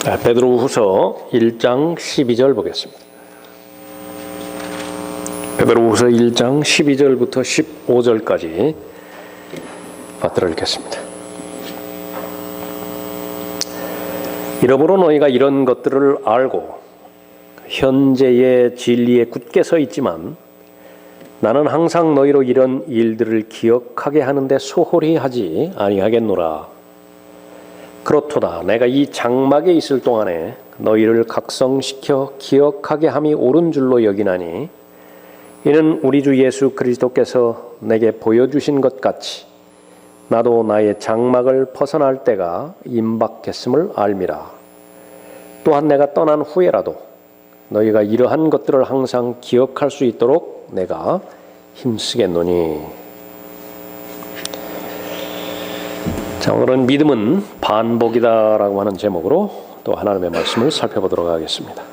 베드로후서 1장 12절 보겠습니다. 베드로후서 1장 12절부터 15절까지 받들어 읽겠습니다. 이러므로 너희가 이런 것들을 알고 현재의 진리에 굳게 서 있지만 나는 항상 너희로 이런 일들을 기억하게 하는데 소홀히 하지 아니하겠노라. 그렇도다. 내가 이 장막에 있을 동안에 너희를 각성시켜 기억하게 함이 옳은 줄로 여기나니 이는 우리 주 예수 그리스도께서 내게 보여주신 것 같이 나도 나의 장막을 벗어날 때가 임박했음을 알미라. 또한 내가 떠난 후에라도 너희가 이러한 것들을 항상 기억할 수 있도록 내가 힘쓰겠노니. 자, 오늘은 믿음은 반복이다라고 하는 제목으로 또 하나님의 말씀을 살펴보도록 하겠습니다.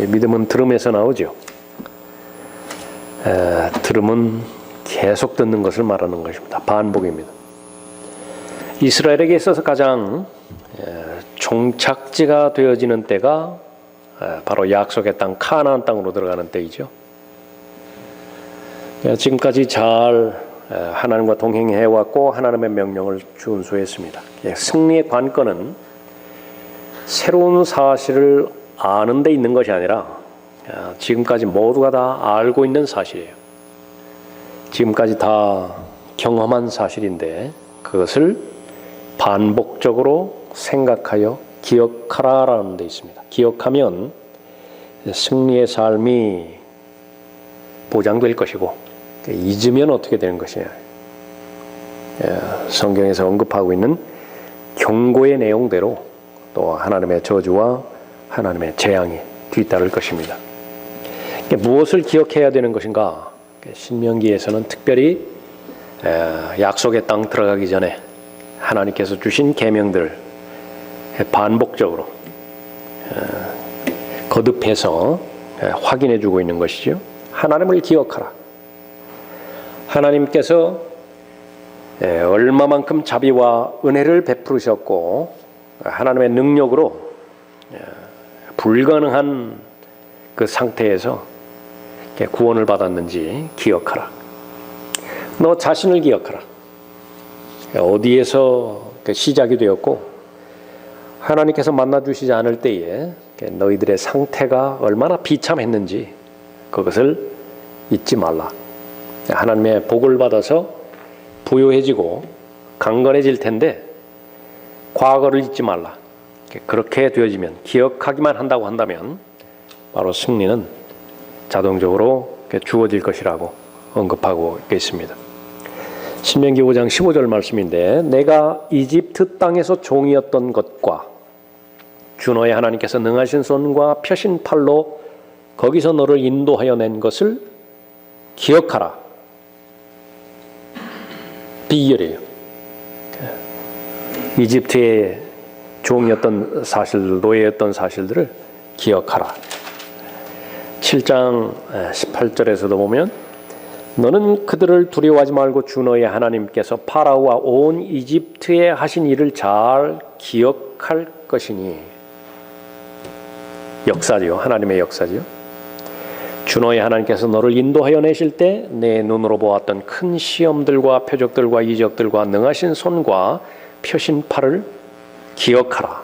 믿음은 들음에서 나오죠. 들음은 계속 듣는 것을 말하는 것입니다. 반복입니다. 이스라엘에게 있어서 가장 종착지가 되어지는 때가 바로 약속의 땅 카나안 땅으로 들어가는 때이죠. 지금까지 잘 하나님과 동행해왔고 하나님의 명령을 준수했습니다. 승리의 관건은 새로운 사실을 아는 데 있는 것이 아니라 지금까지 모두가 다 알고 있는 사실이에요. 지금까지 다 경험한 사실인데 그것을 반복적으로 생각하여 기억하라라는 데 있습니다. 기억하면 승리의 삶이 보장될 것이고 잊으면 어떻게 되는 것이냐. 성경에서 언급하고 있는 경고의 내용대로 또 하나님의 저주와 하나님의 재앙이 뒤따를 것입니다. 무엇을 기억해야 되는 것인가? 신명기에서는 특별히 약속의 땅 들어가기 전에 하나님께서 주신 계명들 반복적으로 거듭해서 확인해 주고 있는 것이죠. 하나님을 기억하라. 하나님께서 얼마만큼 자비와 은혜를 베푸셨고 하나님의 능력으로 불가능한 그 상태에서 구원을 받았는지 기억하라. 너 자신을 기억하라. 어디에서 시작이 되었고 하나님께서 만나주시지 않을 때에 너희들의 상태가 얼마나 비참했는지 그것을 잊지 말라. 하나님의 복을 받아서 부유해지고 강건해질 텐데 과거를 잊지 말라. 그렇게 되어지면 기억하기만 한다고 한다면 바로 승리는 자동적으로 주어질 것이라고 언급하고 있습니다. 신명기 5장 15절 말씀인데 내가 이집트 땅에서 종이었던 것과 주 너의 하나님께서 능하신 손과 펴신 팔로 거기서 너를 인도하여 낸 것을 기억하라. 비결이에요. 이집트의 종이었던 사실, 노예였던 사실들을 기억하라. 7장 18절에서도 보면 너는 그들을 두려워하지 말고 주 너의 하나님께서 파라오와 온 이집트에 하신 일을 잘 기억할 것이니. 역사지요. 하나님의 역사지요. 주 너의 하나님께서 너를 인도하여 내실 때 내 눈으로 보았던 큰 시험들과 표적들과 이적들과 능하신 손과 펴신 팔을 기억하라.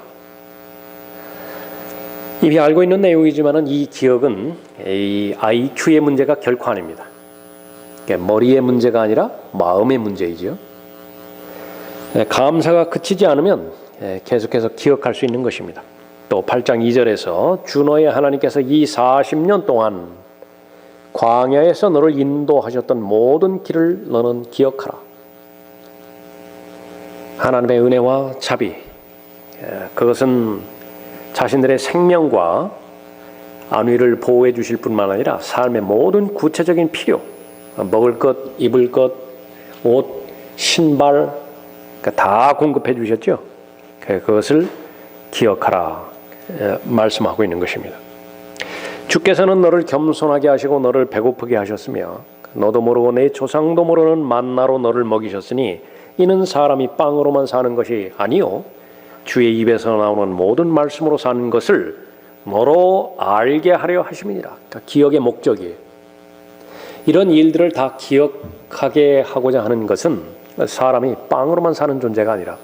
이미 알고 있는 내용이지만 이 기억은 이 IQ의 문제가 결코 아닙니다. 머리의 문제가 아니라 마음의 문제이죠. 감사가 그치지 않으면 계속해서 기억할 수 있는 것입니다. 또 8장 2절에서 주 너의 하나님께서 이 40년 동안 광야에서 너를 인도하셨던 모든 길을 너는 기억하라. 하나님의 은혜와 자비, 그것은 자신들의 생명과 안위를 보호해 주실 뿐만 아니라 삶의 모든 구체적인 필요, 먹을 것, 입을 것, 옷, 신발 다 공급해 주셨죠. 그것을 기억하라 말씀하고 있는 것입니다. 주께서는 너를 겸손하게 하시고 너를 배고프게 하셨으며 너도 모르고 내 조상도 모르는 만나로 너를 먹이셨으니 이는 사람이 빵으로만 사는 것이 아니요 주의 입에서 나오는 모든 말씀으로 사는 것을 너로 알게 하려 하심이니라. 그러니까 기억의 목적이에요. 이런 일들을 다 기억하게 하고자 하는 것은 사람이 빵으로만 사는 존재가 아니라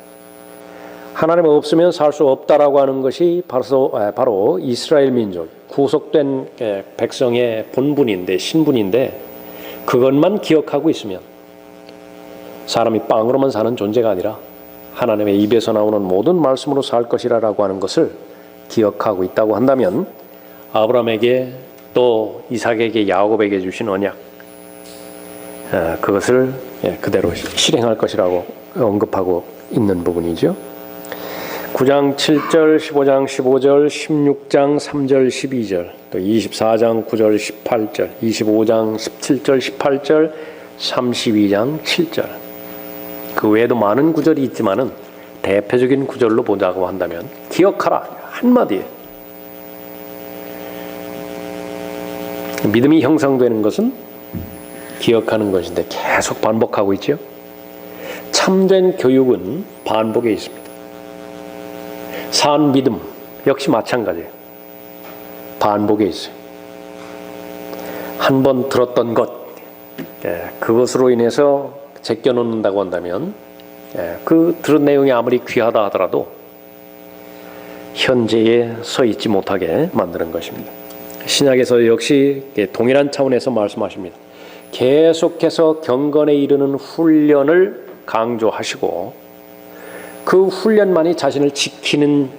하나님 없으면 살 수 없다라고 하는 것이 바로 이스라엘 민족, 구속된 백성의 본분인데, 신분인데, 그것만 기억하고 있으면 사람이 빵으로만 사는 존재가 아니라 하나님의 입에서 나오는 모든 말씀으로 살 것이라고 하는 것을 기억하고 있다고 한다면 아브라함에게 또 이삭에게 야곱에게 주신 언약, 그것을 그대로 실행할 것이라고 언급하고 있는 부분이죠. 9장 7절, 15장 15절, 16장 3절, 12절, 또 24장 9절, 18절, 25장 17절, 18절, 32장 7절. 그 외에도 많은 구절이 있지만은 대표적인 구절로 보자고 한다면 기억하라 한마디에 믿음이 형성되는 것은 기억하는 것인데 계속 반복하고 있죠. 참된 교육은 반복에 있습니다. 산 믿음 역시 마찬가지예요. 반복에 있어요. 한 번 들었던 것, 그것으로 인해서 제껴놓는다고 한다면 그 들은 내용이 아무리 귀하다 하더라도 현재에 서 있지 못하게 만드는 것입니다. 신약에서 역시 동일한 차원에서 말씀하십니다. 계속해서 경건에 이르는 훈련을 강조하시고 그 훈련만이 자신을 지키는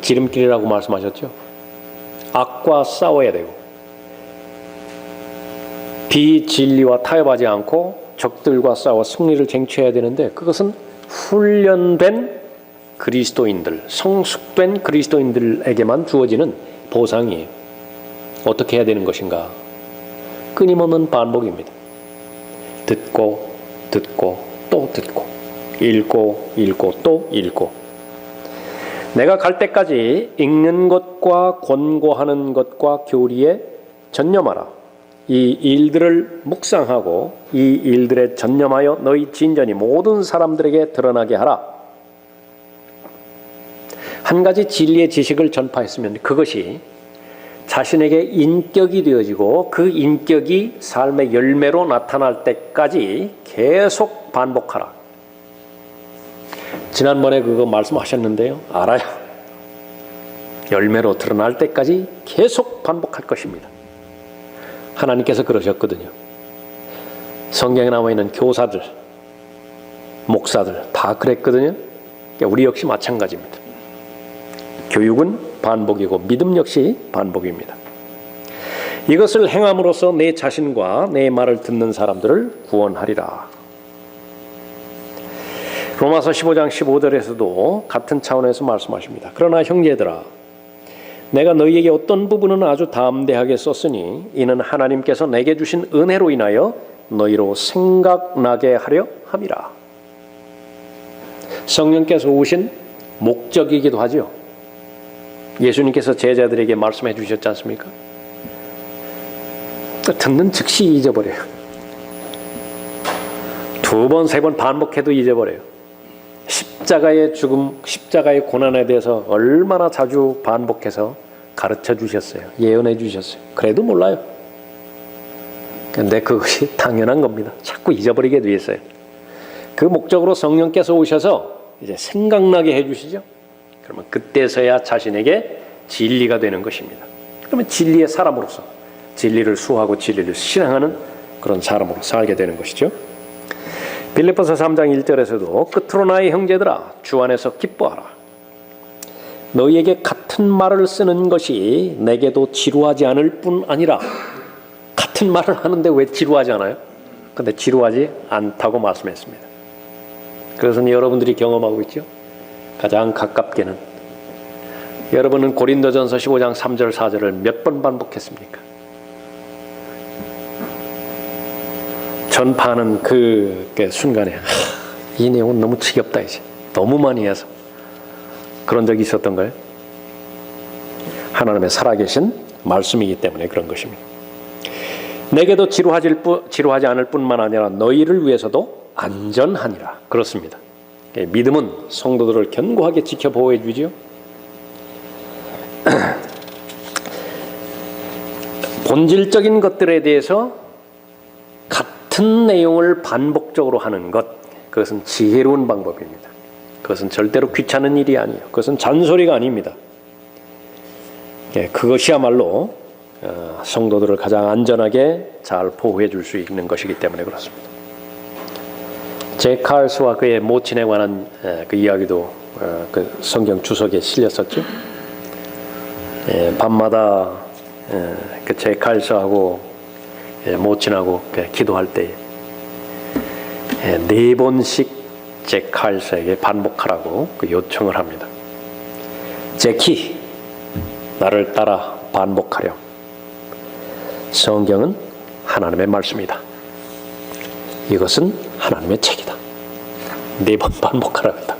지름길이라고 말씀하셨죠. 악과 싸워야 되고 비진리와 타협하지 않고 적들과 싸워 승리를 쟁취해야 되는데 그것은 훈련된 그리스도인들, 성숙된 그리스도인들에게만 주어지는 보상이에요. 어떻게 해야 되는 것인가? 끊임없는 반복입니다. 듣고 듣고 또 듣고 읽고 또 읽고 내가 갈 때까지 읽는 것과 권고하는 것과 교리에 전념하라. 이 일들을 묵상하고 이 일들에 전념하여 너희 진전이 모든 사람들에게 드러나게 하라. 한 가지 진리의 지식을 전파했으면 그것이 자신에게 인격이 되어지고 그 인격이 삶의 열매로 나타날 때까지 계속 반복하라. 지난번에 그거 말씀하셨는데요. 알아요. 열매로 드러날 때까지 계속 반복할 것입니다. 하나님께서 그러셨거든요. 성경에 나와 있는 교사들, 목사들 다 그랬거든요. 우리 역시 마찬가지입니다. 교육은 반복이고 믿음 역시 반복입니다. 이것을 행함으로써 내 자신과 내 말을 듣는 사람들을 구원하리라. 로마서 15장 15절에서도 같은 차원에서 말씀하십니다. 그러나 형제들아 내가 너희에게 어떤 부분은 아주 담대하게 썼으니 이는 하나님께서 내게 주신 은혜로 인하여 너희로 생각나게 하려 함이라. 성령께서 오신 목적이기도 하죠. 예수님께서 제자들에게 말씀해 주셨지 않습니까? 듣는 즉시 잊어버려요. 2번, 3번 반복해도 잊어버려요. 십자가의 죽음, 십자가의 고난에 대해서 얼마나 자주 반복해서 가르쳐 주셨어요. 예언해 주셨어요. 그래도 몰라요. 근데 그것이 당연한 겁니다. 자꾸 잊어버리게 돼 있어요. 그 목적으로 성령께서 오셔서 이제 생각나게 해주시죠. 그러면 그때서야 자신에게 진리가 되는 것입니다. 그러면 진리의 사람으로서 진리를 수호하고 진리를 실행하는 그런 사람으로 살게 되는 것이죠. 빌립보서 3장 1절에서도 끝으로 나의 형제들아 주 안에서 기뻐하라. 너희에게 같은 말을 쓰는 것이 내게도 지루하지 않을 뿐 아니라 같은 말을 하는데 왜 지루하지 않아요? 근데 지루하지 않다고 말씀했습니다. 그것은 여러분들이 경험하고 있죠. 가장 가깝게는 여러분은 고린도전서 15장 3절 4절을 몇 번 반복했습니까? 전파하는 그 순간에 이 내용은 너무 지겹다 이제 너무 많이 해서 그런 적이 있었던 거예요. 하나님의 살아계신 말씀이기 때문에 그런 것입니다. 내게도 지루하지 않을 뿐만 아니라 너희를 위해서도 안전하니라. 그렇습니다. 믿음은 성도들을 견고하게 지켜 보호해 주죠. 본질적인 것들에 대해서 같은 내용을 반복적으로 하는 것, 그것은 지혜로운 방법입니다. 그것은 절대로 귀찮은 일이 아니에요. 그것은 잔소리가 아닙니다. 그것이야말로 성도들을 가장 안전하게 잘 보호해 줄 수 있는 것이기 때문에 그렇습니다. 제 칼스와 그의 모친에 관한 그 이야기도 그 성경 주석에 실렸었죠. 밤마다 그 제 칼스하고 모친하고 기도할 때 4번씩 제 칼스에게 반복하라고 그 요청을 합니다. 제키, 나를 따라 반복하렴. 성경은 하나님의 말씀이다. 이것은 하나님의 책이다. 4번 반복하라고 했다.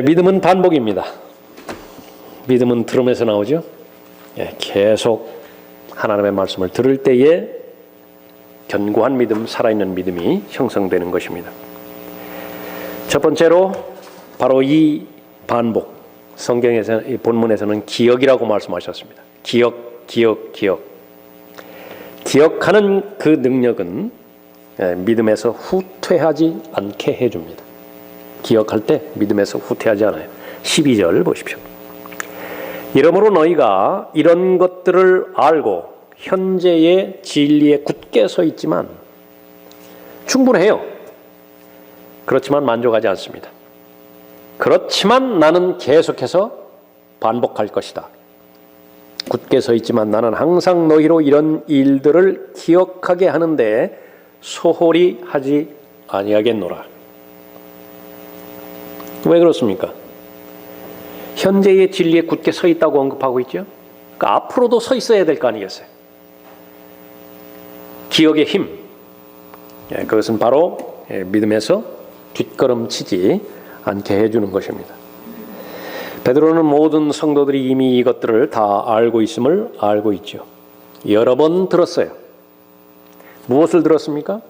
믿음은 반복입니다. 믿음은 들음에서 나오죠. 계속 하나님의 말씀을 들을 때에 견고한 믿음, 살아있는 믿음이 형성되는 것입니다. 첫 번째로 바로 이 반복, 성경에서 이 본문에서는 기억이라고 말씀하셨습니다. 기억. 기억하는 그 능력은 믿음에서 후퇴하지 않게 해줍니다. 기억할 때 믿음에서 후퇴하지 않아요. 12절 보십시오. 이러므로 너희가 이런 것들을 알고 현재의 진리에 굳게 서 있지만 충분해요. 그렇지만 만족하지 않습니다. 그렇지만 나는 계속해서 반복할 것이다. 굳게 서 있지만 나는 항상 너희로 이런 일들을 기억하게 하는데 소홀히 하지 아니하겠노라. 왜 그렇습니까? 현재의 진리에 굳게 서 있다고 언급하고 있죠. 그러니까 앞으로도 서 있어야 될 거 아니겠어요? 기억의 힘, 그것은 바로 믿음에서 뒷걸음치지 않게 해주는 것입니다. 베드로는 모든 성도들이 이미 이것들을 다 알고 있음을 알고 있죠. 여러 번 들었어요. 무엇을 들었습니까?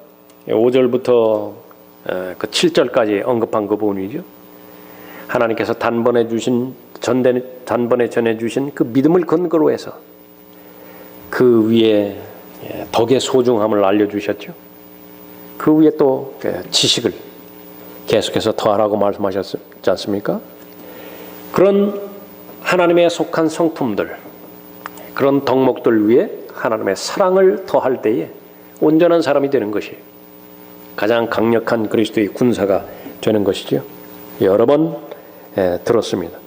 5절부터 그 7절까지 언급한 그 부분이죠. 하나님께서 단번에 전해주신 그 믿음을 근거로 해서 그 위에 덕의 소중함을 알려주셨죠. 그 위에 또 지식을 계속해서 더하라고 말씀하셨지 않습니까? 그런 하나님의 속한 성품들, 그런 덕목들 위에 하나님의 사랑을 더할 때에 온전한 사람이 되는 것이 가장 강력한 그리스도의 군사가 되는 것이죠. 여러 번 들었습니다.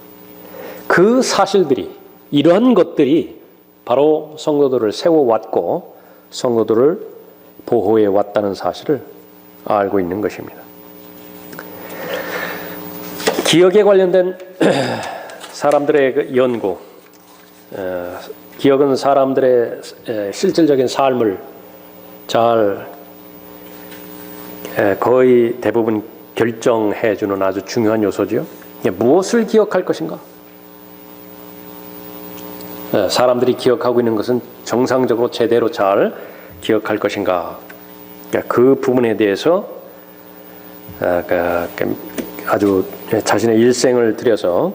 그 사실들이, 이러한 것들이 바로 성도들을 세워왔고 성도들을 보호해 왔다는 사실을 알고 있는 것입니다. 기억에 관련된 사람들의 연구, 기억은 사람들의 실질적인 삶을 잘 거의 대부분 결정해주는 아주 중요한 요소죠. 무엇을 기억할 것인가? 사람들이 기억하고 있는 것은 정상적으로 제대로 잘 기억할 것인가? 그 부분에 대해서 아주 자신의 일생을 들여서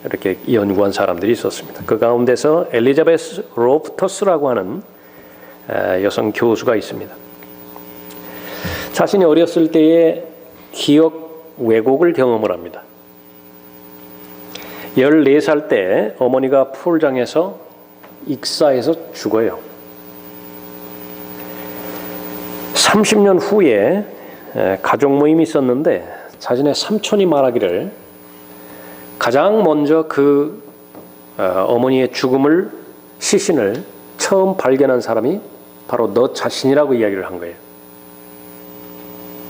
이렇게 연구한 사람들이 있었습니다. 그 가운데서 엘리자베스 로프터스라고 하는 여성 교수가 있습니다. 자신이 어렸을 때에 기억 왜곡을 경험을 합니다. 14살 때 어머니가 풀장에서 익사해서 죽어요. 30년 후에 가족 모임이 있었는데 자신의 삼촌이 말하기를 가장 먼저 그 어머니의 죽음을, 시신을 처음 발견한 사람이 바로 너 자신이라고 이야기를 한 거예요.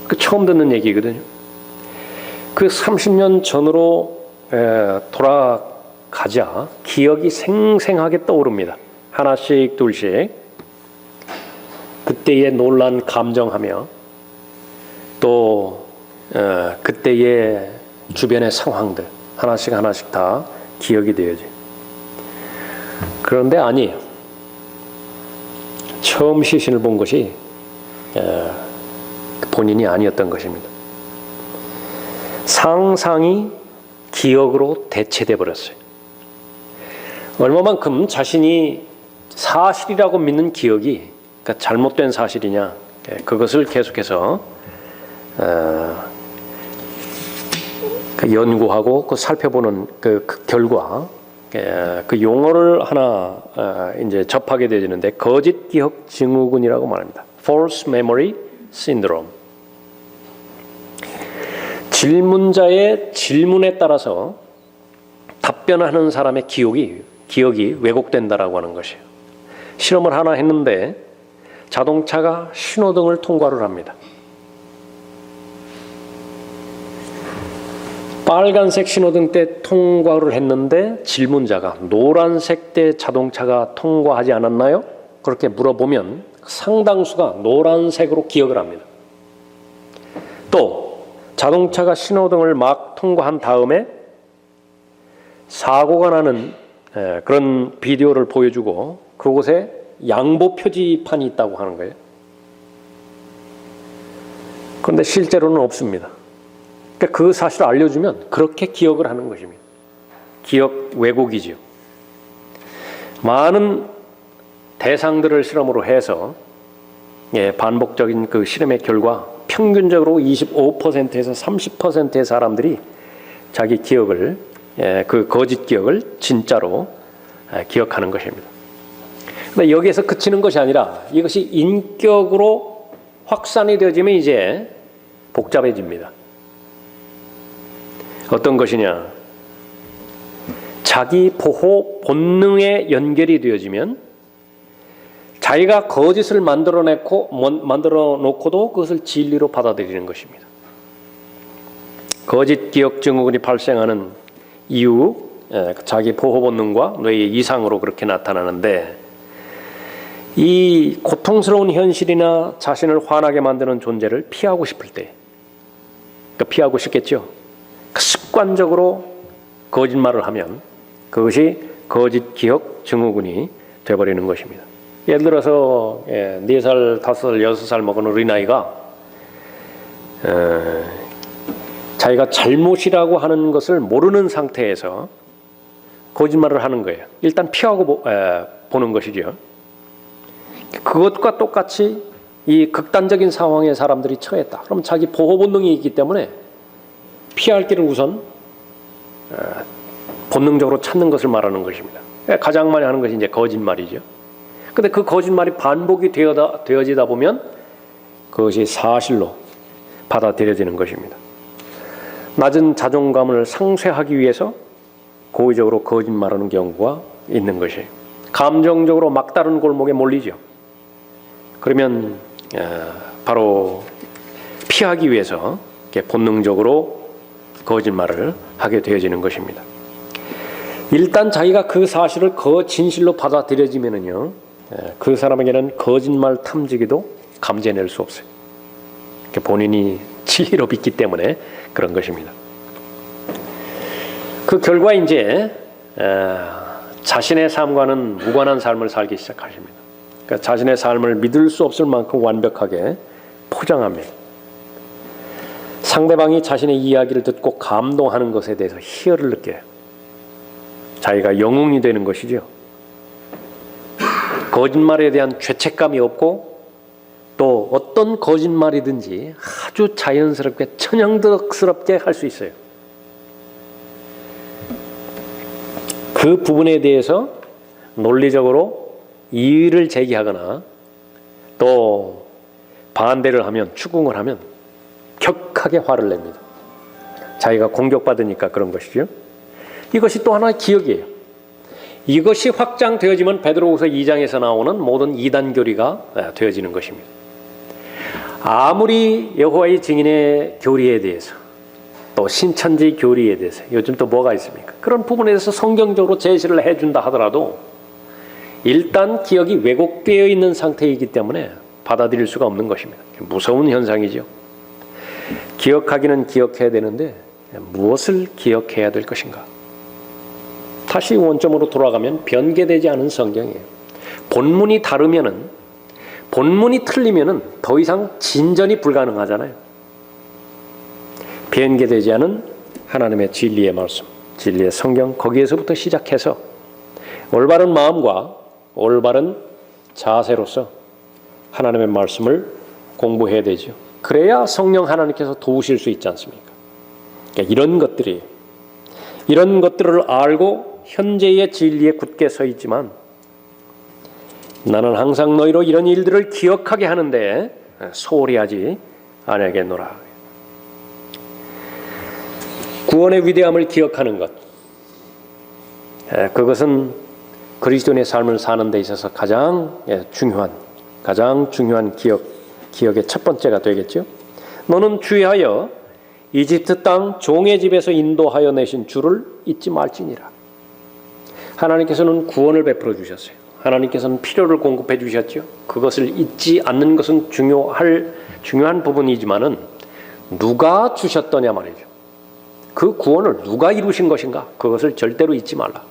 그 처음 듣는 얘기거든요. 그 30년 전으로 돌아가자 기억이 생생하게 떠오릅니다. 하나씩 둘씩 그때의 놀란 감정하며 또 그때의 주변의 상황들 하나씩 다 기억이 되어져. 그런데 아니에요. 처음 시신을 본 것이 본인이 아니었던 것입니다. 상상이 기억으로 대체돼 버렸어요. 얼마만큼 자신이 사실이라고 믿는 기억이 그러니까 잘못된 사실이냐, 그것을 계속해서 연구하고 살펴보는 그 결과 그 용어를 하나 이제 접하게 되는데 거짓 기억 증후군이라고 말합니다. False Memory Syndrome. 질문자의 질문에 따라서 답변하는 사람의 기억이 왜곡된다라고 하는 것이에요. 실험을 하나 했는데 자동차가 신호등을 통과를 합니다. 빨간색 신호등 때 통과를 했는데 질문자가 노란색 때 자동차가 통과하지 않았나요? 그렇게 물어보면 상당수가 노란색으로 기억을 합니다. 또 자동차가 신호등을 막 통과한 다음에 사고가 나는 그런 비디오를 보여주고 그곳에 양보 표지판이 있다고 하는 거예요. 그런데 실제로는 없습니다. 그러니까 그 사실을 알려주면 그렇게 기억을 하는 것입니다. 기억 왜곡이죠. 많은 대상들을 실험으로 해서 반복적인 그 실험의 결과 평균적으로 25%에서 30%의 사람들이 자기 기억을 그 거짓 기억을 진짜로 기억하는 것입니다. 그런데 여기에서 그치는 것이 아니라 이것이 인격으로 확산이 되어지면 이제 복잡해집니다. 어떤 것이냐? 자기 보호 본능에 연결이 되어지면 자기가 거짓을 만들어 놓고도 그것을 진리로 받아들이는 것입니다. 거짓 기억 증후군이 발생하는 이유, 자기 보호 본능과 뇌의 이상으로 그렇게 나타나는데 이 고통스러운 현실이나 자신을 화나게 만드는 존재를 피하고 싶을 때, 그러니까 피하고 싶겠죠. 습관적으로 거짓말을 하면 그것이 거짓 기억 증후군이 되어버리는 것입니다. 예를 들어서 4살, 5살, 6살 먹은 어린아이가 자기가 잘못이라고 하는 것을 모르는 상태에서 거짓말을 하는 거예요. 일단 피하고 보는 것이죠. 그것과 똑같이 이 극단적인 상황에 사람들이 처했다. 그럼 자기 보호 본능이 있기 때문에 피할 길을 우선 본능적으로 찾는 것을 말하는 것입니다. 가장 많이 하는 것이 이제 거짓말이죠. 근데 그 거짓말이 반복이 되어지다 보면 그것이 사실로 받아들여지는 것입니다. 낮은 자존감을 상쇄하기 위해서 고의적으로 거짓말하는 경우가 있는 것이에요. 감정적으로 막다른 골목에 몰리죠. 그러면 바로 피하기 위해서 본능적으로 거짓말을 하게 되어지는 것입니다. 일단 자기가 그 사실을 진실로 받아들여지면은요, 그 사람에게는 거짓말 탐지기도 감지해낼 수 없어요. 본인이 진리로 믿기 때문에 그런 것입니다. 그 결과 이제 자신의 삶과는 무관한 삶을 살기 시작하십니다. 그러니까 자신의 삶을 믿을 수 없을 만큼 완벽하게 포장합니다. 상대방이 자신의 이야기를 듣고 감동하는 것에 대해서 희열을 느껴요. 자기가 영웅이 되는 것이죠. 거짓말에 대한 죄책감이 없고 또 어떤 거짓말이든지 아주 자연스럽게 천연덕스럽게 할 수 있어요. 그 부분에 대해서 논리적으로 이의를 제기하거나 또 반대를 하면, 추궁을 하면 격하게 화를 냅니다. 자기가 공격받으니까 그런 것이죠. 이것이 또 하나의 기억이에요. 이것이 확장되어지면 베드로후서 2장에서 나오는 모든 이단 교리가 되어지는 것입니다. 아무리 여호와의 증인의 교리에 대해서 또 신천지 교리에 대해서 요즘 또 뭐가 있습니까? 그런 부분에 대해서 성경적으로 제시를 해준다 하더라도 일단 기억이 왜곡되어 있는 상태이기 때문에 받아들일 수가 없는 것입니다. 무서운 현상이죠. 기억하기는 기억해야 되는데 무엇을 기억해야 될 것인가? 다시 원점으로 돌아가면 변개되지 않은 성경이에요. 본문이 다르면은, 본문이 틀리면은 더 이상 진전이 불가능하잖아요. 변개되지 않은 하나님의 진리의 말씀, 진리의 성경, 거기에서부터 시작해서 올바른 마음과 올바른 자세로서 하나님의 말씀을 공부해야 되죠. 그래야 성령 하나님께서 도우실 수 있지 않습니까? 그러니까 이런 것들을 알고 현재의 진리에 굳게 서 있지만 나는 항상 너희로 이런 일들을 기억하게 하는데 소홀히 하지 아니하겠노라. 구원의 위대함을 기억하는 것, 그것은 그리스도인의 삶을 사는 데 있어서 가장 중요한 기억의 첫 번째가 되겠죠. 너는 주의하여 이집트 땅 종의 집에서 인도하여 내신 주를 잊지 말지니라. 하나님께서는 구원을 베풀어 주셨어요. 하나님께서는 필요를 공급해 주셨죠. 그것을 잊지 않는 것은 중요한 부분이지만은 누가 주셨더냐 말이죠. 그 구원을 누가 이루신 것인가? 그것을 절대로 잊지 말라.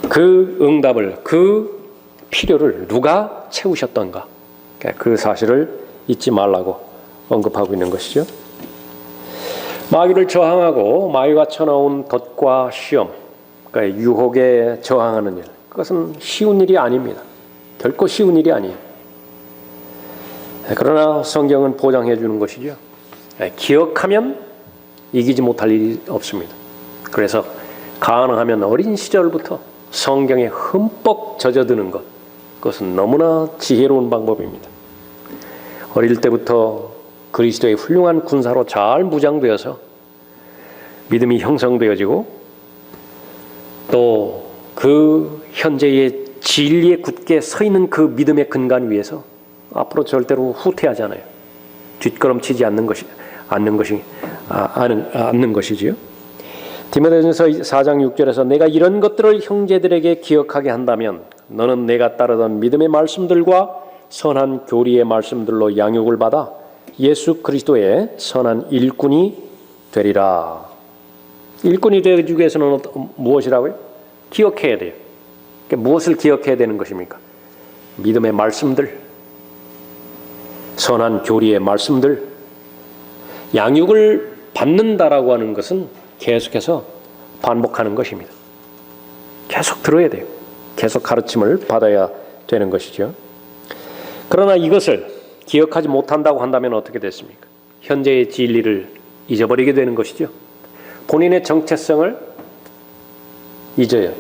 그 응답을, 그 필요를 누가 채우셨던가? 그 사실을 잊지 말라고 언급하고 있는 것이죠. 마귀를 저항하고 마귀가 쳐넣은 덫과 시험, 그러니까 유혹에 저항하는 일, 그것은 쉬운 일이 아닙니다. 결코 쉬운 일이 아니에요. 그러나 성경은 보장해 주는 것이죠. 기억하면 이기지 못할 일이 없습니다. 그래서 가능하면 어린 시절부터 성경에 흠뻑 젖어드는 것, 그것은 너무나 지혜로운 방법입니다. 어릴 때부터 그리스도의 훌륭한 군사로 잘 무장되어서 믿음이 형성되어지고 또 그 현재의 진리에 굳게 서 있는 그 믿음의 근간 위에서 앞으로 절대로 후퇴하지 않아요. 뒷걸음치지 않는 것이지요. 디모데전서 4장 6절에서 내가 이런 것들을 형제들에게 기억하게 한다면 너는 내가 따르던 믿음의 말씀들과 선한 교리의 말씀들로 양육을 받아 예수 그리스도의 선한 일꾼이 되리라. 일꾼이 되기 위해서는 무엇이라고요? 기억해야 돼요. 그러니까 무엇을 기억해야 되는 것입니까? 믿음의 말씀들, 선한 교리의 말씀들. 양육을 받는다라고 하는 것은 계속해서 반복하는 것입니다. 계속 들어야 돼요. 계속 가르침을 받아야 되는 것이죠. 그러나 이것을 기억하지 못한다고 한다면 어떻게 됐습니까? 현재의 진리를 잊어버리게 되는 것이죠. 본인의 정체성을 잊어요.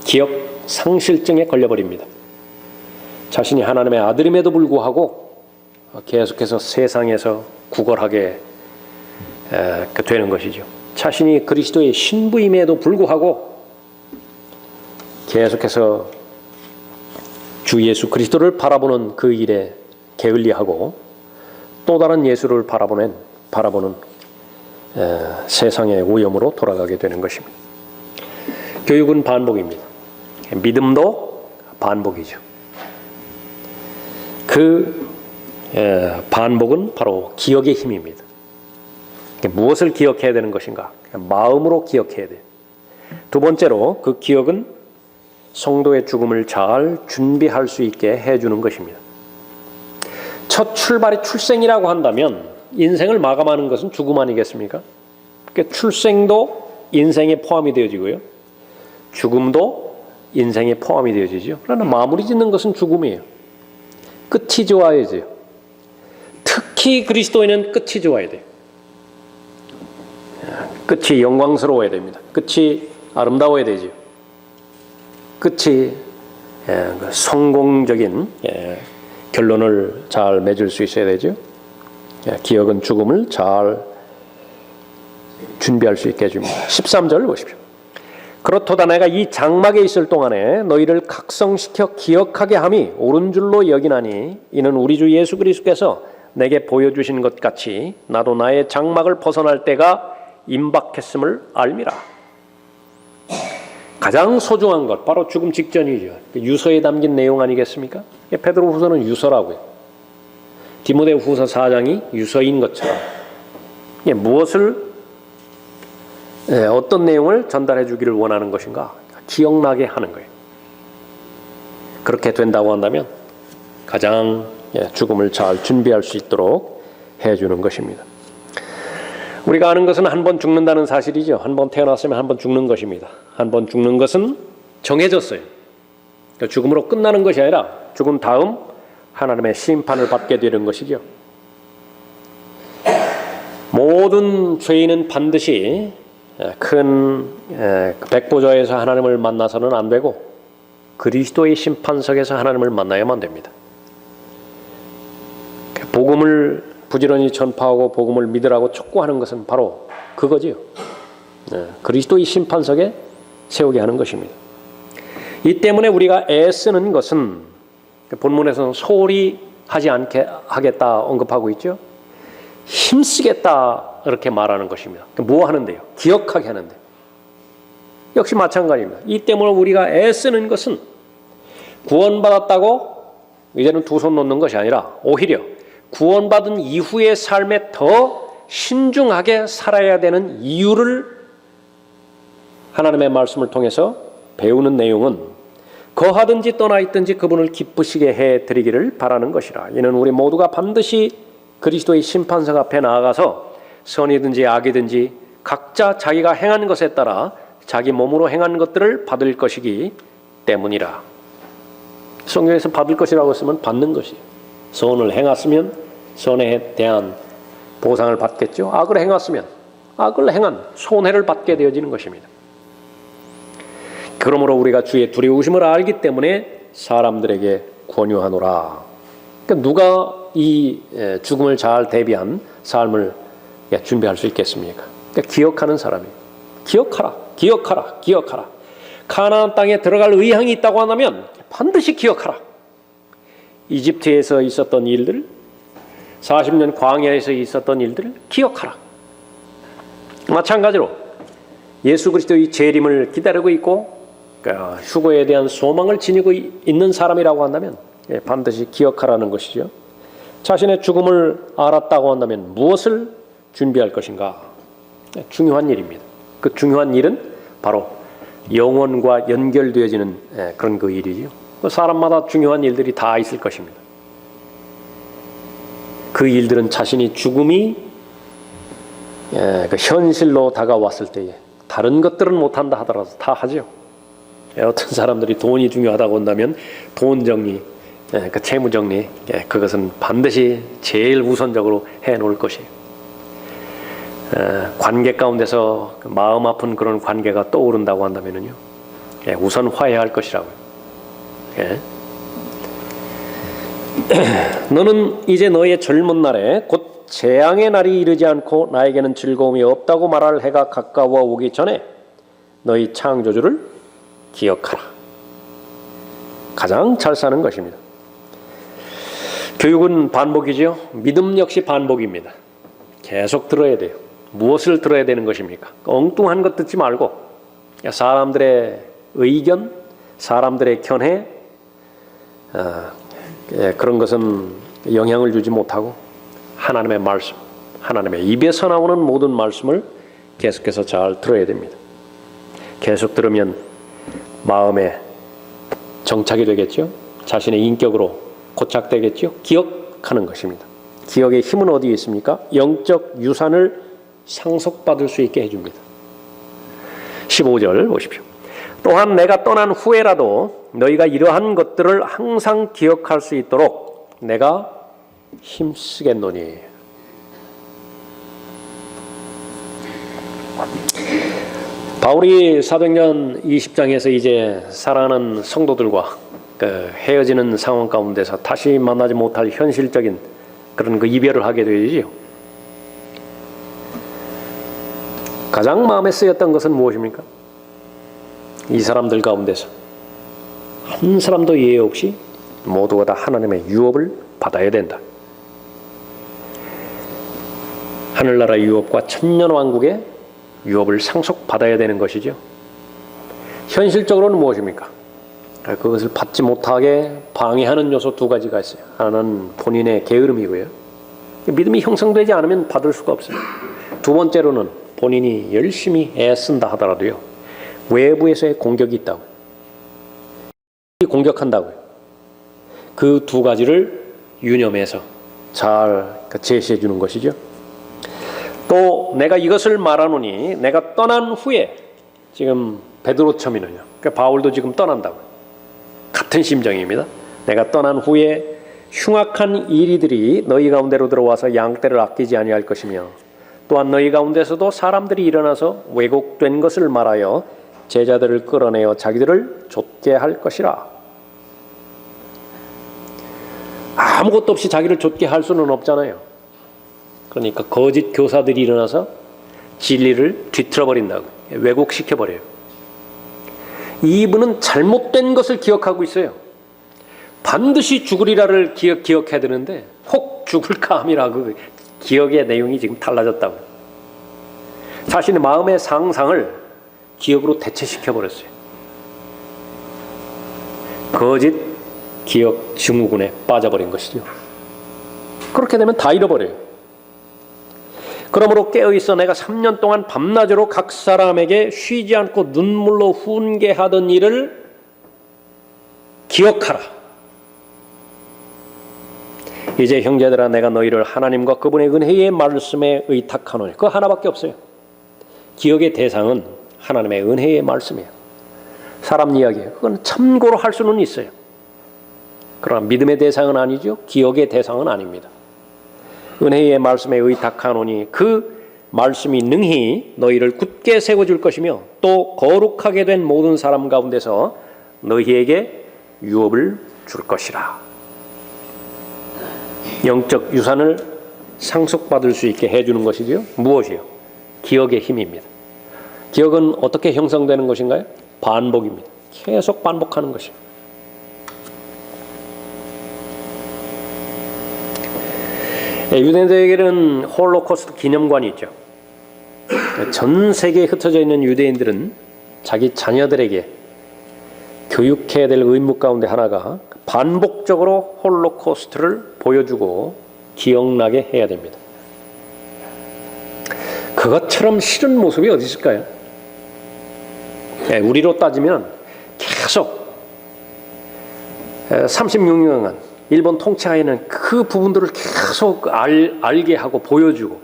기억 상실증에 걸려버립니다. 자신이 하나님의 아들임에도 불구하고 계속해서 세상에서 구걸하게 되는 것이죠. 자신이 그리스도의 신부임에도 불구하고 계속해서 주 예수 그리스도를 바라보는 그 일에 게을리하고 또 다른 예수를 바라보는 세상의 오염으로 돌아가게 되는 것입니다. 교육은 반복입니다. 믿음도 반복이죠. 그 반복은 바로 기억의 힘입니다. 무엇을 기억해야 되는 것인가? 마음으로 기억해야 돼요. 두 번째로 그 기억은 성도의 죽음을 잘 준비할 수 있게 해주는 것입니다. 첫 출발이 출생이라고 한다면 인생을 마감하는 것은 죽음 아니겠습니까? 그러니까 출생도 인생에 포함이 되어지고요. 죽음도 인생에 포함이 되어지죠. 그러나 마무리 짓는 것은 죽음이에요. 끝이 좋아야죠. 특히 그리스도인은 끝이 좋아야 돼요. 끝이 영광스러워야 됩니다. 끝이 아름다워야 되죠. 끝이 성공적인 결론을 잘 맺을 수 있어야 되죠. 기억은 죽음을 잘 준비할 수 있게 해줍니다. 13절 보십시오. 그렇도다 내가 이 장막에 있을 동안에 너희를 각성시켜 기억하게 함이 옳은 줄로 여기나니 이는 우리 주 예수 그리스도께서 내게 보여주신 것 같이 나도 나의 장막을 벗어날 때가 임박했음을 알미라. 가장 소중한 것 바로 죽음 직전이죠. 유서에 담긴 내용 아니겠습니까? 베드로후서는 유서라고요. 디모데후서 4장이 유서인 것처럼 무엇을 어떤 내용을 전달해 주기를 원하는 것인가 기억나게 하는 거예요. 그렇게 된다고 한다면 가장 죽음을 잘 준비할 수 있도록 해주는 것입니다. 우리가 아는 것은 한 번 죽는다는 사실이죠. 한 번 태어났으면 한 번 죽는 것입니다. 한 번 죽는 것은 정해졌어요. 그러니까 죽음으로 끝나는 것이 아니라 죽은 다음 하나님의 심판을 받게 되는 것이죠. 모든 죄인은 반드시 큰 백보좌에서 하나님을 만나서는 안 되고 그리스도의 심판석에서 하나님을 만나야만 됩니다. 복음을 부지런히 전파하고 복음을 믿으라고 촉구하는 것은 바로 그거지요. 그리스도의 심판석에 세우게 하는 것입니다. 이 때문에 우리가 애쓰는 것은 본문에서는 소홀히 하지 않게 하겠다 언급하고 있죠. 힘쓰겠다 이렇게 말하는 것입니다. 뭐 하는데요? 기억하게 하는데. 역시 마찬가지입니다. 이 때문에 우리가 애쓰는 것은 구원받았다고 이제는 두 손 놓는 것이 아니라 오히려 구원받은 이후의 삶에 더 신중하게 살아야 되는 이유를 하나님의 말씀을 통해서 배우는 내용은 거하든지 떠나 있든지 그분을 기쁘시게 해드리기를 바라는 것이라. 이는 우리 모두가 반드시 그리스도의 심판석 앞에 나아가서 선이든지 악이든지 각자 자기가 행한 것에 따라 자기 몸으로 행한 것들을 받을 것이기 때문이라. 성경에서 받을 것이라고 쓰면 받는 것이에요. 선을 행했으면 선에 대한 보상을 받겠죠. 악을 행했으면 악을 행한 손해를 받게 되어지는 것입니다. 그러므로 우리가 주의 두려우심을 알기 때문에 사람들에게 권유하노라. 그러니까 누가 이 죽음을 잘 대비한 삶을 준비할 수 있겠습니까? 그러니까 기억하는 사람이에요. 기억하라, 기억하라, 기억하라. 가나안 땅에 들어갈 의향이 있다고 한다면 반드시 기억하라. 이집트에서 있었던 일들, 40년 광야에서 있었던 일들을 기억하라. 마찬가지로 예수 그리스도의 재림을 기다리고 있고 휴거에 대한 소망을 지니고 있는 사람이라고 한다면 반드시 기억하라는 것이죠. 자신의 죽음을 알았다고 한다면 무엇을 준비할 것인가? 중요한 일입니다. 그 중요한 일은 바로 영혼과 연결되어지는 그런 그 일이죠. 사람마다 중요한 일들이 다 있을 것입니다. 그 일들은 자신이 죽음이 현실로 다가왔을 때에 다른 것들은 못한다 하더라도 다 하죠. 어떤 사람들이 돈이 중요하다고 한다면 돈 정리, 그 채무 정리, 그것은 반드시 제일 우선적으로 해놓을 것이에요. 관계 가운데서 마음 아픈 그런 관계가 떠오른다고 한다면요, 우선 화해할 것이라고요. 너는 이제 너의 젊은 날에 곧 재앙의 날이 이르지 않고 나에게는 즐거움이 없다고 말할 해가 가까워 오기 전에 너희 창조주를 기억하라. 가장 잘 사는 것입니다. 교육은 반복이죠. 믿음 역시 반복입니다. 계속 들어야 돼요. 무엇을 들어야 되는 것입니까? 엉뚱한 것 듣지 말고 사람들의 의견, 사람들의 견해, 그런 것은 영향을 주지 못하고 하나님의 말씀, 하나님의 입에서 나오는 모든 말씀을 계속해서 잘 들어야 됩니다. 계속 들으면 마음에 정착이 되겠죠. 자신의 인격으로 고착되겠죠. 기억하는 것입니다. 기억의 힘은 어디에 있습니까? 영적 유산을 상속받을 수 있게 해줍니다. 15절 보십시오. 또한 내가 떠난 후에라도 너희가 이러한 것들을 항상 기억할 수 있도록 내가 힘쓰겠노니. 바울이 사도행전 20장에서 이제 사랑하는 성도들과 헤어지는 상황 가운데서 다시 만나지 못할 현실적인 그런 그 이별을 하게 되죠. 가장 마음에 쓰였던 것은 무엇입니까? 이 사람들 가운데서 한 사람도 예외 없이 모두가 다 하나님의 유업을 받아야 된다. 하늘나라 유업과 천년왕국의 유업을 상속받아야 되는 것이죠. 현실적으로는 무엇입니까? 그것을 받지 못하게 방해하는 요소 두 가지가 있어요. 하나는 본인의 게으름이고요. 믿음이 형성되지 않으면 받을 수가 없어요. 두 번째로는 본인이 열심히 애쓴다 하더라도요, 외부에서의 공격이 있다고요. 공격한다고요. 그 두 가지를 유념해서 잘 제시해 주는 것이죠. 또 내가 이것을 말하노니 내가 떠난 후에, 지금 베드로 첨이는요, 그러니까 바울도 지금 떠난다고, 같은 심정입니다. 내가 떠난 후에 흉악한 이리들이 너희 가운데로 들어와서 양떼를 아끼지 아니할 것이며 또한 너희 가운데서도 사람들이 일어나서 왜곡된 것을 말하여 제자들을 끌어내어 자기들을 좇게 할 것이라. 아무것도 없이 자기를 좇게 할 수는 없잖아요. 그러니까 거짓 교사들이 일어나서 진리를 뒤틀어버린다고, 왜곡시켜버려요. 이분은 잘못된 것을 기억하고 있어요. 반드시 죽으리라를 기억해야 되는데 혹 죽을까 함이라, 그 기억의 내용이 지금 달라졌다고. 자신의 마음의 상상을 기억으로 대체시켜버렸어요. 거짓 기억 증후군에 빠져버린 것이죠. 그렇게 되면 다 잃어버려요. 그러므로 깨어있어 내가 3년 동안 밤낮으로 각 사람에게 쉬지 않고 눈물로 훈계하던 일을 기억하라. 이제 형제들아, 내가 너희를 하나님과 그분의 은혜의 말씀에 의탁하노니, 그거 하나밖에 없어요. 기억의 대상은 하나님의 은혜의 말씀이에요. 사람 이야기예요. 그건 참고로 할 수는 있어요. 그러나 믿음의 대상은 아니죠. 기억의 대상은 아닙니다. 은혜의 말씀에 의탁하노니 그 말씀이 능히 너희를 굳게 세워줄 것이며 또 거룩하게 된 모든 사람 가운데서 너희에게 유업을 줄 것이라. 영적 유산을 상속받을 수 있게 해주는 것이죠. 무엇이요? 기억의 힘입니다. 기억은 어떻게 형성되는 것인가요? 반복입니다. 계속 반복하는 것입니다. 유대인들에게는 홀로코스트 기념관이 있죠. 전 세계에 흩어져 있는 유대인들은 자기 자녀들에게 교육해야 될 의무 가운데 하나가 반복적으로 홀로코스트를 보여주고 기억나게 해야 됩니다. 그것처럼 싫은 모습이 어디 있을까요? 우리로 따지면 계속 36년간 일본 통치하에는 그 부분들을 계속 알게 하고 보여주고,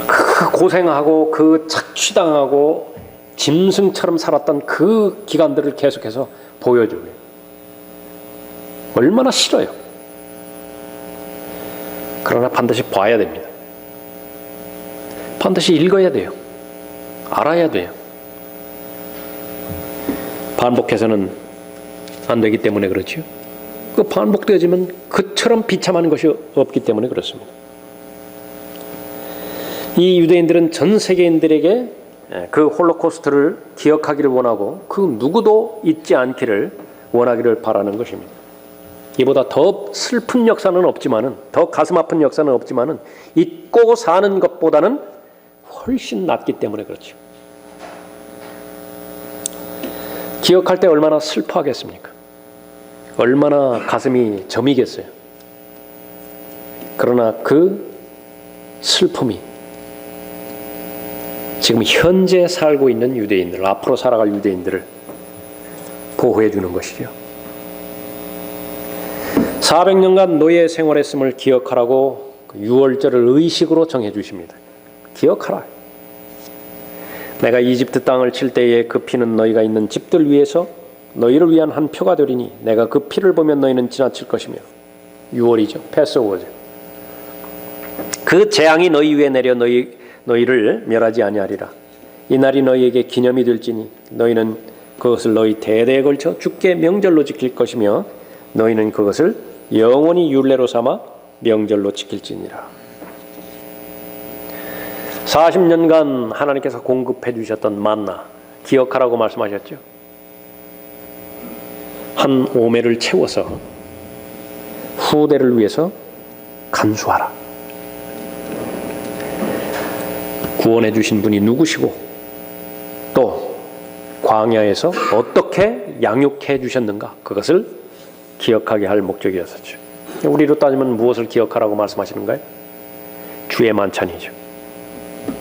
그 고생하고 그 착취당하고 짐승처럼 살았던 그 기간들을 계속해서 보여주고, 얼마나 싫어요. 그러나 반드시 봐야 됩니다. 반드시 읽어야 돼요. 알아야 돼요. 반복해서는 안 되기 때문에 그렇죠. 그 반복되어지면 그처럼 비참한 것이 없기 때문에 그렇습니다. 이 유대인들은 전 세계인들에게 그 홀로코스트를 기억하기를 원하고 그 누구도 잊지 않기를 원하기를 바라는 것입니다. 이보다 더 슬픈 역사는 없지만은, 더 가슴 아픈 역사는 없지만은 잊고 사는 것보다는 훨씬 낫기 때문에 그렇죠. 기억할 때 얼마나 슬퍼하겠습니까? 얼마나 가슴이 저미겠어요. 그러나 그 슬픔이 지금 현재 살고 있는 유대인들, 앞으로 살아갈 유대인들을 보호해 주는 것이죠. 400년간 노예 생활했음을 기억하라고 유월절을 의식으로 정해 주십니다. 기억하라. 내가 이집트 땅을 칠 때에 그 피는 너희가 있는 집들 위에서 너희를 위한 한 표가 되리니 내가 그 피를 보면 너희는 지나칠 것이며. 6월이죠. 패스오버죠. 그 재앙이 너희 위에 내려 너희를 멸하지 아니하리라. 이 날이 너희에게 기념이 될지니 너희는 그것을 너희 대대에 걸쳐 주께 명절로 지킬 것이며 너희는 그것을 영원히 율례로 삼아 명절로 지킬지니라. 40년간 하나님께서 공급해 주셨던 만나 기억하라고 말씀하셨죠. 한 오매를 채워서 후대를 위해서 간수하라. 구원해 주신 분이 누구시고 또 광야에서 어떻게 양육해 주셨는가, 그것을 기억하게 할 목적이었었죠. 우리로 따지면 무엇을 기억하라고 말씀하시는가요? 주의 만찬이죠.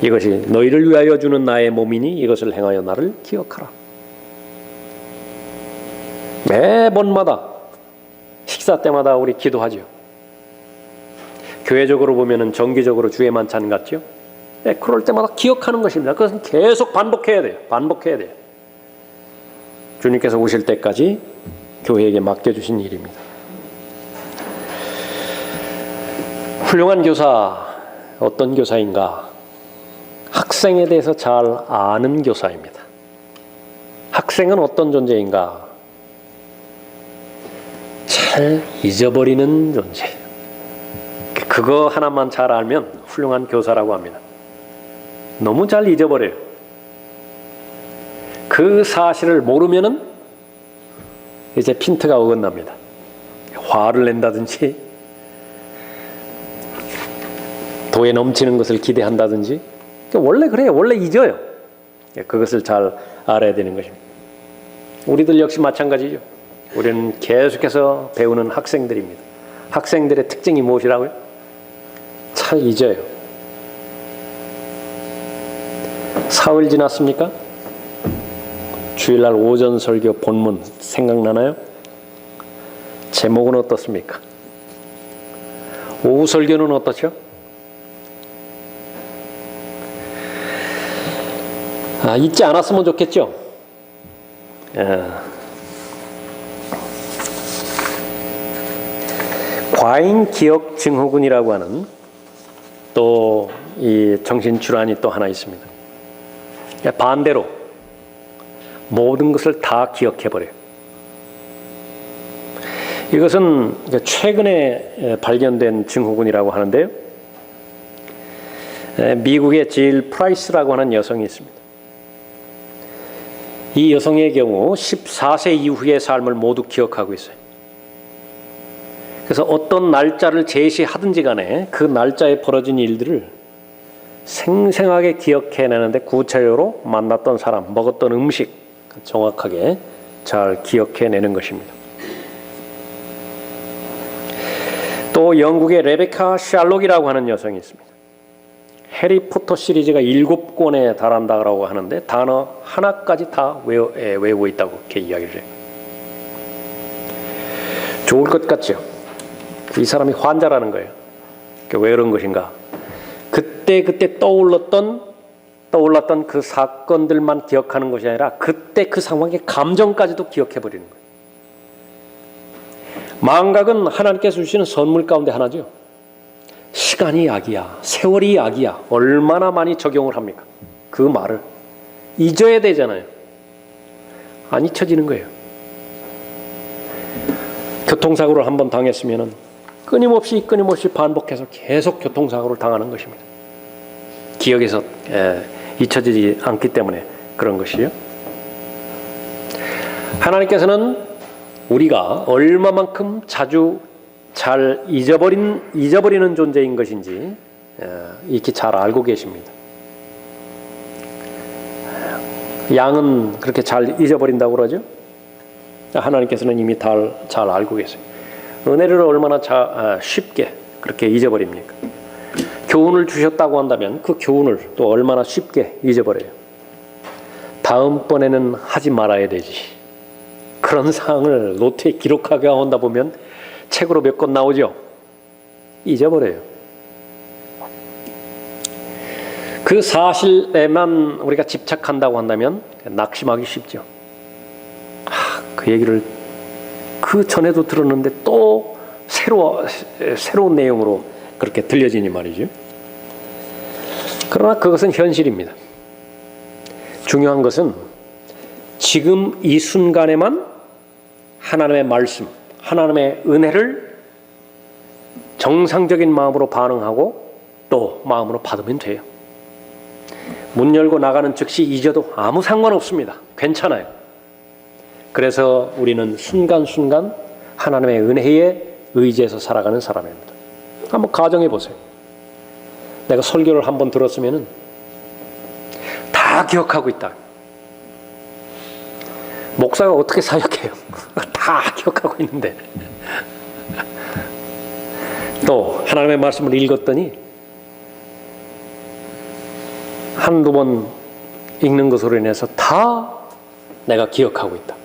이것이 너희를 위하여 주는 나의 몸이니 이것을 행하여 나를 기억하라. 매번마다 식사 때마다 우리 기도하죠. 교회적으로 보면은 정기적으로 주의 만찬 같죠? 네, 그럴 때마다 기억하는 것입니다. 그것은 계속 반복해야 돼요. 반복해야 돼요. 주님께서 오실 때까지 교회에게 맡겨주신 일입니다. 훌륭한 교사, 어떤 교사인가? 학생에 대해서 잘 아는 교사입니다. 학생은 어떤 존재인가? 잘 잊어버리는 존재. 그거 하나만 잘 알면 훌륭한 교사라고 합니다. 너무 잘 잊어버려요. 그 사실을 모르면은 이제 핀트가 어긋납니다. 화를 낸다든지 도에 넘치는 것을 기대한다든지 원래 그래요. 원래 잊어요. 그것을 잘 알아야 되는 것입니다. 우리들 역시 마찬가지죠. 우리는 계속해서 배우는 학생들입니다. 학생들의 특징이 무엇이라고요? 잘 잊어요. 사흘 지났습니까? 주일날 오전 설교 본문 생각나나요? 제목은 어떻습니까? 오후 설교는 어떻죠? 잊지 않았으면 좋겠죠? 과잉 기억 증후군이라고 하는 또 이 정신질환이 또 하나 있습니다. 반대로 모든 것을 다 기억해버려요. 이것은 최근에 발견된 증후군이라고 하는데요. 미국의 질 프라이스라고 하는 여성이 있습니다. 이 여성의 경우 14세 이후의 삶을 모두 기억하고 있어요. 그래서 어떤 날짜를 제시하든지 간에 그 날짜에 벌어진 일들을 생생하게 기억해내는데 구체적으로 만났던 사람, 먹었던 음식 정확하게 잘 기억해내는 것입니다. 또 영국의 레베카 샬록이라고 하는 여성이 있습니다. 해리포터 시리즈가 7권에 달한다고 하는데 단어 하나까지 다 외우고 있다고 이렇게 이야기를 해요. 좋을 것 같죠? 이 사람이 환자라는 거예요. 왜 그런 것인가? 그때 떠올랐던 그 사건들만 기억하는 것이 아니라 그때 그 상황의 감정까지도 기억해버리는 거예요. 망각은 하나님께서 주시는 선물 가운데 하나죠. 시간이 약이야, 세월이 약이야. 얼마나 많이 적용을 합니까? 그 말을 잊어야 되잖아요. 안 잊혀지는 거예요. 교통사고를 한번 당했으면은 끊임없이 반복해서 계속 교통사고를 당하는 것입니다. 기억에서 잊혀지지 않기 때문에 그런 것이요. 하나님께서는 우리가 얼마만큼 자주 잘 잊어버리는 존재인 것인지 익히 잘 알고 계십니다. 양은 그렇게 잘 잊어버린다고 그러죠? 하나님께서는 이미 잘 알고 계세요. 은혜를 얼마나 쉽게 그렇게 잊어버립니까? 교훈을 주셨다고 한다면 그 교훈을 또 얼마나 쉽게 잊어버려요. 다음번에는 하지 말아야 되지. 그런 사항을 노트에 기록하게 한다 보면 책으로 몇 권 나오죠? 잊어버려요. 그 사실에만 우리가 집착한다고 한다면 낙심하기 쉽죠. 그 얘기를 그 전에도 들었는데 또 새로운 내용으로 그렇게 들려지니 말이죠. 그러나 그것은 현실입니다. 중요한 것은 지금 이 순간에만 하나님의 말씀, 하나님의 은혜를 정상적인 마음으로 반응하고 또 마음으로 받으면 돼요. 문 열고 나가는 즉시 잊어도 아무 상관없습니다. 괜찮아요. 그래서 우리는 순간순간 하나님의 은혜에 의지해서 살아가는 사람입니다. 한번 가정해 보세요. 내가 설교를 한번 들었으면은 다 기억하고 있다. 목사가 어떻게 사역해요? 다 기억하고 있는데. 또 하나님의 말씀을 읽었더니 한두 번 읽는 것으로 인해서 다 내가 기억하고 있다.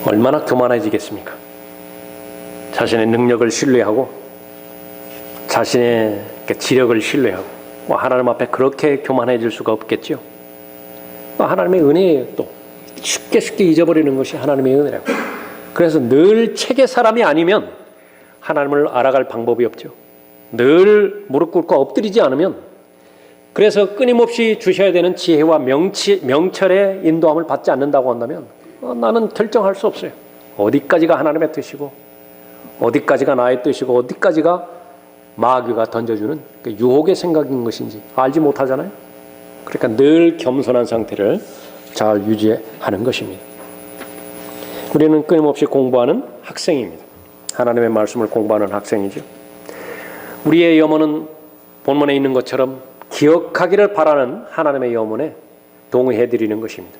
얼마나 교만해지겠습니까? 자신의 능력을 신뢰하고 자신의 지력을 신뢰하고 하나님 앞에 그렇게 교만해질 수가 없겠죠. 하나님의 은혜예요. 또 쉽게 잊어버리는 것이 하나님의 은혜라고. 그래서 늘 책의 사람이 아니면 하나님을 알아갈 방법이 없죠. 늘 무릎 꿇고 엎드리지 않으면, 그래서 끊임없이 주셔야 되는 지혜와 명철의 인도함을 받지 않는다고 한다면 나는 결정할 수 없어요. 어디까지가 하나님의 뜻이고 어디까지가 나의 뜻이고 어디까지가 마귀가 던져주는 유혹의 생각인 것인지 알지 못하잖아요. 그러니까 늘 겸손한 상태를 잘 유지하는 것입니다. 우리는 끊임없이 공부하는 학생입니다. 하나님의 말씀을 공부하는 학생이죠. 우리의 염원은 본문에 있는 것처럼 기억하기를 바라는 하나님의 염원에 동의해드리는 것입니다.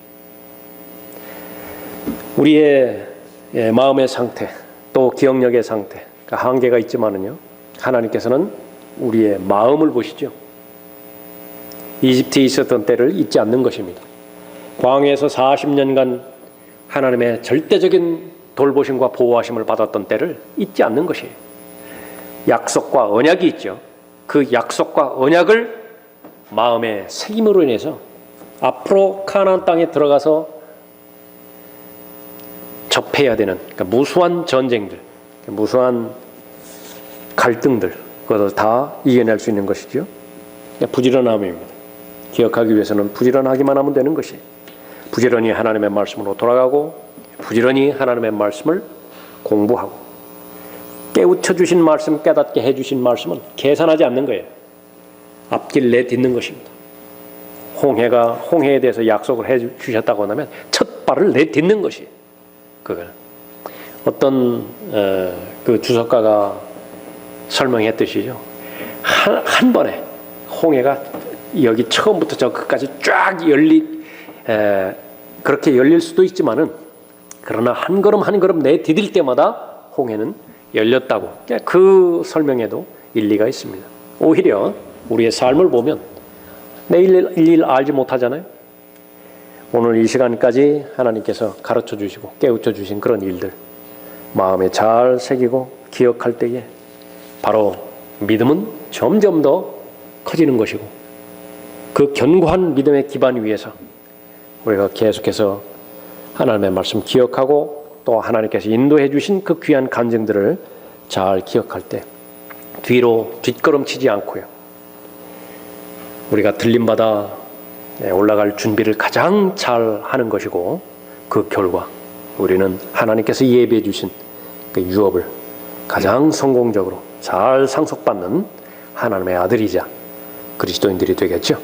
우리의 마음의 상태, 또 기억력의 상태, 한계가 있지만은요, 하나님께서는 우리의 마음을 보시죠. 이집트에 있었던 때를 잊지 않는 것입니다. 광야에서 40년간 하나님의 절대적인 돌보심과 보호하심을 받았던 때를 잊지 않는 것이에요. 약속과 언약이 있죠. 그 약속과 언약을 마음에 새김으로 인해서 앞으로 가나안 땅에 들어가서 접해야 되는, 그러니까 무수한 전쟁들, 무수한 갈등들, 그것을 다 이겨낼 수 있는 것이죠. 부지런함입니다. 기억하기 위해서는 부지런하기만 하면 되는 것이, 부지런히 하나님의 말씀으로 돌아가고 부지런히 하나님의 말씀을 공부하고, 깨우쳐 주신 말씀, 깨닫게 해주신 말씀은 계산하지 않는 거예요. 앞길 내딛는 것입니다. 홍해가 홍해에 대해서 약속을 해주셨다고 한다면 첫 발을 내딛는 것이, 그거는 어떤 그 주석가가 설명했듯이죠. 한 번에 홍해가 여기 처음부터 저 끝까지 쫙 그렇게 열릴 수도 있지만은, 그러나 한 걸음 한 걸음 내디딜 때마다 홍해는 열렸다고, 그 설명에도 일리가 있습니다. 오히려 우리의 삶을 보면 내일 일 알지 못하잖아요. 오늘 이 시간까지 하나님께서 가르쳐 주시고 깨우쳐 주신 그런 일들 마음에 잘 새기고 기억할 때에 바로 믿음은 점점 더 커지는 것이고, 그 견고한 믿음의 기반 위에서 우리가 계속해서 하나님의 말씀 기억하고, 또 하나님께서 인도해 주신 그 귀한 간증들을 잘 기억할 때 뒤로 뒷걸음치지 않고요, 우리가 들림받아 올라갈 준비를 가장 잘 하는 것이고, 그 결과 우리는 하나님께서 예비해 주신 그 유업을 가장 성공적으로 잘 상속받는 하나님의 아들이자 그리스도인들이 되겠죠.